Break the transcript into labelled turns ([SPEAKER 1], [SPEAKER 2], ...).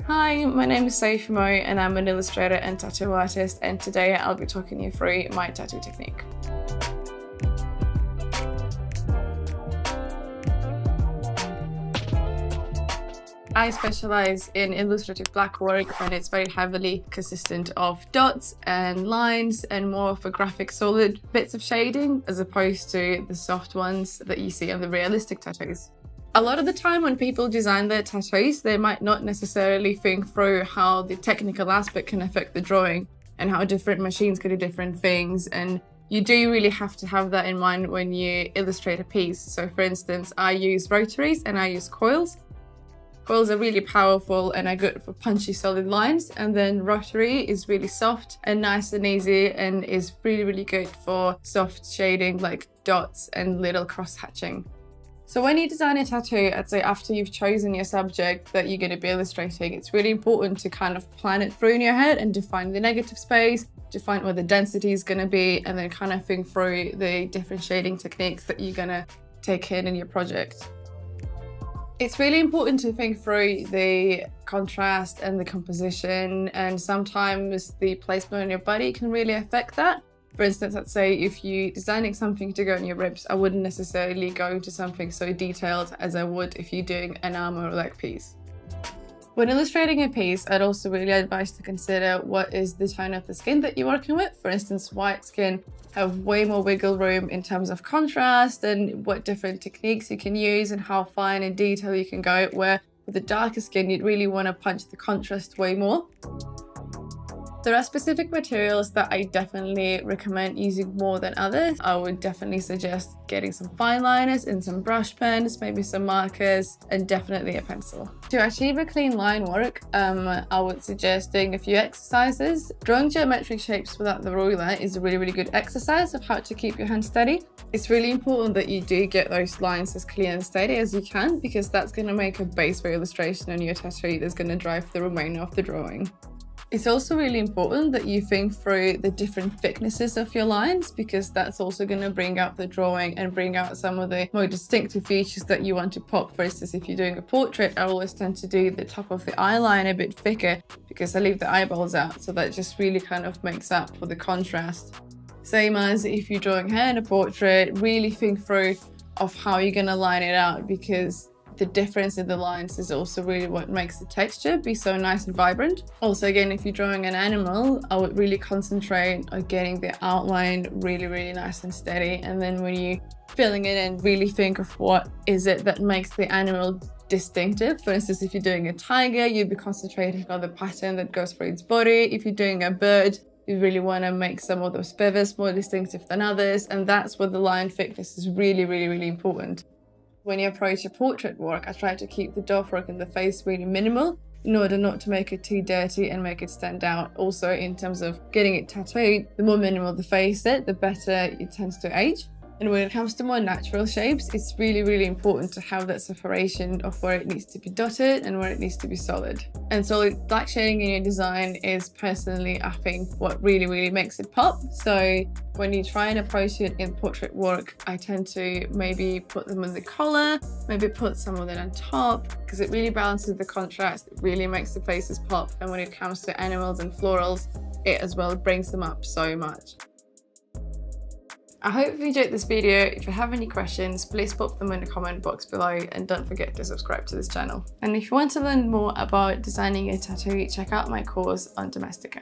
[SPEAKER 1] Hi, my name is Sophie Mo and I'm an illustrator and tattoo artist, and today I'll be talking you through my tattoo technique. I specialize in illustrative black work, and it's very heavily consistent of dots and lines and more of a graphic solid bits of shading as opposed to the soft ones that you see on the realistic tattoos. A lot of the time when people design their tattoos, they might not necessarily think through how the technical aspect can affect the drawing and how different machines can do different things, and you do really have to have that in mind when you illustrate a piece. So for instance, I use rotaries and I use coils. Coils are really powerful and are good for punchy solid lines, and then rotary is really soft and nice and easy and is really good for soft shading like dots and little cross hatching. So when you design a tattoo, I'd say after you've chosen your subject that you're going to be illustrating, it's really important to kind of plan it through in your head and define the negative space, define what the density is going to be, and then kind of think through the different shading techniques that you're going to take in your project. It's really important to think through the contrast and the composition, and sometimes the placement on your body can really affect that. For instance, I'd say if you're designing something to go on your ribs, I wouldn't necessarily go into something so detailed as I would if you're doing an arm or leg piece. When illustrating a piece, I'd also really advise to consider what is the tone of the skin that you're working with. For instance, white skin have way more wiggle room in terms of contrast and what different techniques you can use and how fine and detailed you can go, where with the darker skin, you'd really want to punch the contrast way more. There are specific materials that I definitely recommend using more than others. I would definitely suggest getting some fine liners and some brush pens, maybe some markers, and definitely a pencil. To achieve a clean line work, I would suggest doing a few exercises. Drawing geometric shapes without the ruler is a really good exercise of how to keep your hand steady. It's really important that you do get those lines as clean and steady as you can, because that's going to make a base for illustration on your tattoo that's going to drive the remainder of the drawing. It's also really important that you think through the different thicknesses of your lines, because that's also going to bring out the drawing and bring out some of the more distinctive features that you want to pop. For instance, if you're doing a portrait, I always tend to do the top of the eye line a bit thicker because I leave the eyeballs out, so that just really kind of makes up for the contrast. Same as if you're drawing hair in a portrait, really think through of how you're going to line it out, because the difference in the lines is also really what makes the texture be so nice and vibrant. Also, again, if you're drawing an animal, I would really concentrate on getting the outline really nice and steady, and then when you're filling it in, really think of what is it that makes the animal distinctive. For instance, if you're doing a tiger, you'd be concentrating on the pattern that goes through its body. If you're doing a bird, you really want to make some of those feathers more distinctive than others, and that's where the line thickness is really important. When you approach a portrait work, I try to keep the doff work in the face really minimal in order not to make it too dirty and make it stand out. Also, in terms of getting it tattooed, the more minimal the face is, the better it tends to age. And when it comes to more natural shapes, it's really important to have that separation of where it needs to be dotted and where it needs to be solid. And solid black shading in your design is personally, I think, what really makes it pop. So when you try and approach it in portrait work, I tend to maybe put them on the collar, maybe put some of them on top, because it really balances the contrast, it really makes the faces pop. And when it comes to animals and florals, it as well brings them up so much. I hope you enjoyed this video. If you have any questions, please pop them in the comment box below, and don't forget to subscribe to this channel. And if you want to learn more about designing a tattoo, check out my course on Domestika.